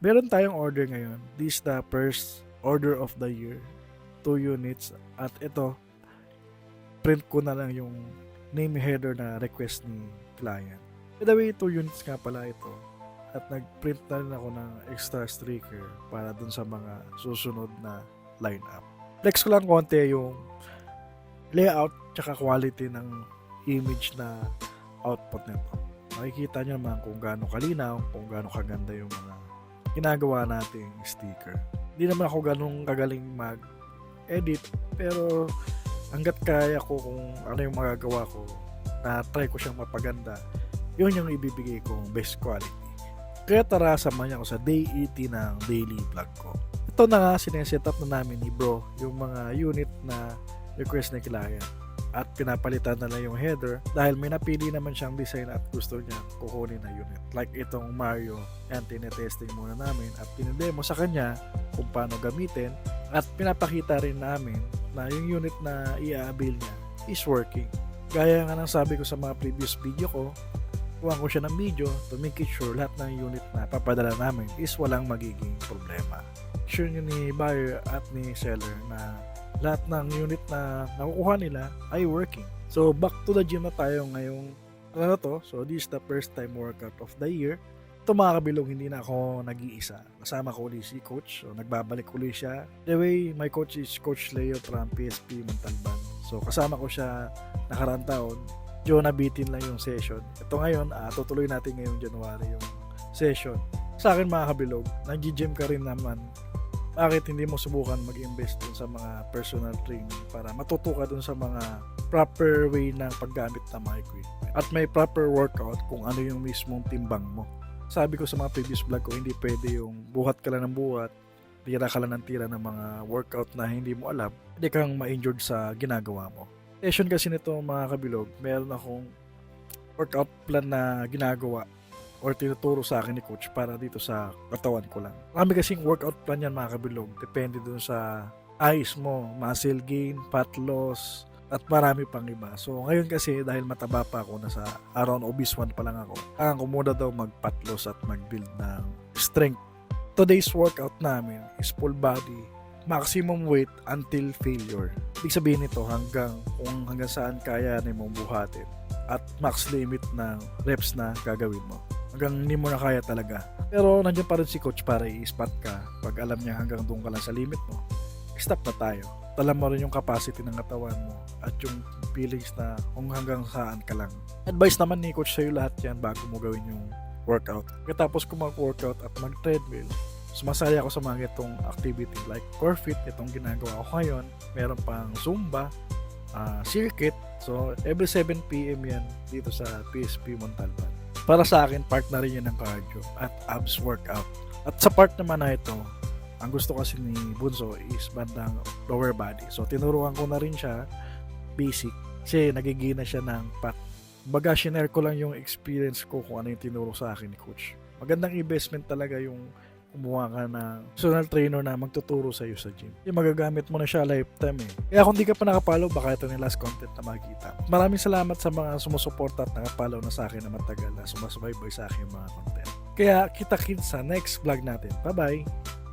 Meron tayong order ngayon. This is the first order of the year. 2 units. At ito, print ko na lang yung name header na request ni client. By the way, 2 units nga pala ito. At nag-print na rin ako ng extra sticker para dun sa mga susunod na lineup. Flex ko lang konti yung layout tsaka quality ng image na output nito. Makikita nyo naman kung gaano kalinaw, kung gaano kaganda yung mga ginagawa nating sticker. Hindi naman ako ganong kagaling mag-edit, pero hanggat kaya ko kung ano yung magagawa ko, na try ko siyang mapaganda, yun yung ibibigay kong best quality. Kaya tara, samahan ako sa day 80 ng daily vlog ko. Ito na nga, sineset up na namin ni bro yung mga unit na request na client. At pinapalitan na lang yung header dahil may napili naman siyang design at gusto niya kukunin na unit. Like itong Mario, yan, tinetesting muna namin at pinidemo sa kanya kung paano gamitin. At pinapakita rin namin na yung unit na i-avail niya is working. Gaya nga ng sabi ko sa mga previous video ko, kuha ko siya ng video to make it sure lahat ng unit na papadala namin is walang magiging problema. Sure nyo ni buyer at ni seller na lahat ng unit na nakukuha nila ay working. So back to the gym na tayo ngayong ano to. So this is the first time workout of the year. Ito mga kabilog, hindi na ako nag-iisa. Kasama ko ulit si coach. So nagbabalik ulit siya. The way my coach is Coach Leo from PSP Montalban. So kasama ko siya nakaraan taon. Nabitin lang yung session. Ito ngayon, tutuloy natin ngayong January yung session. Sa akin mga kabilog, nag-gym ka rin naman. Bakit hindi mo subukan mag-invest dun sa mga personal training para matuto ka dun sa mga proper way ng paggamit ng mga equipment. At may proper workout kung ano yung mismong timbang mo. Sabi ko sa mga previous vlog ko, hindi pwede yung buhat ka lang ng buhat, tira ka lang ng tira ng mga workout na hindi mo alam, hindi kang ma-injured sa ginagawa mo. Session kasi nito mga kabilog, meron akong workout plan na ginagawa or tinuturo sa akin ni coach para dito sa katawan ko lang. Marami kasing workout plan yan mga kabilog, depende dun sa eyes mo, muscle gain, fat loss, at marami pang iba. So ngayon kasi dahil mataba pa ako, nasa around obese 1 pa lang ako, ang kumuda daw mag-fat loss at mag-build ng strength. Today's workout namin is full body, maximum weight until failure. Ibig sabihin nito hanggang saan kaya na mong buhatin at max limit ng reps na gagawin mo. Hanggang hindi mo na kaya talaga. Pero nandiyan pa rin si coach para i-spot ka. Pag alam niya hanggang doon ka lang sa limit mo, stop na tayo. Alam mo rin yung capacity ng katawan mo at yung feelings na kung hanggang saan ka lang. Advice naman ni coach sa'yo lahat yan bago mo gawin yung workout. Katapos ko mag-workout at mag-treadmill, sumasaya ako sa mga itong activity like core fit, itong ginagawa ko ngayon. Meron pang Zumba, circuit. So, every 7 p.m. yan dito sa PSP Montalban. Para sa akin, part na rin yan ng cardio at abs workout. At sa part naman na ito, ang gusto kasi ni Bunso is bandang lower body. So, tinuruan ko na rin siya basic kasi nagigina siya ng fat. Baga, shinare ko lang yung experience ko kung ano yung tinuro sa akin ni coach. Magandang investment talaga yung kumuha ka ng personal trainer na magtuturo sa iyo sa gym. Yung magagamit mo na siya lifetime eh. Kaya kung di ka pa nakapollow, baka ito yung last content na makikita. Maraming salamat sa mga sumusuporta at nakapollow na sa akin na matagal na sumasubaybay sa akin mga content. Kaya kita-kits sa next vlog natin. Bye-bye!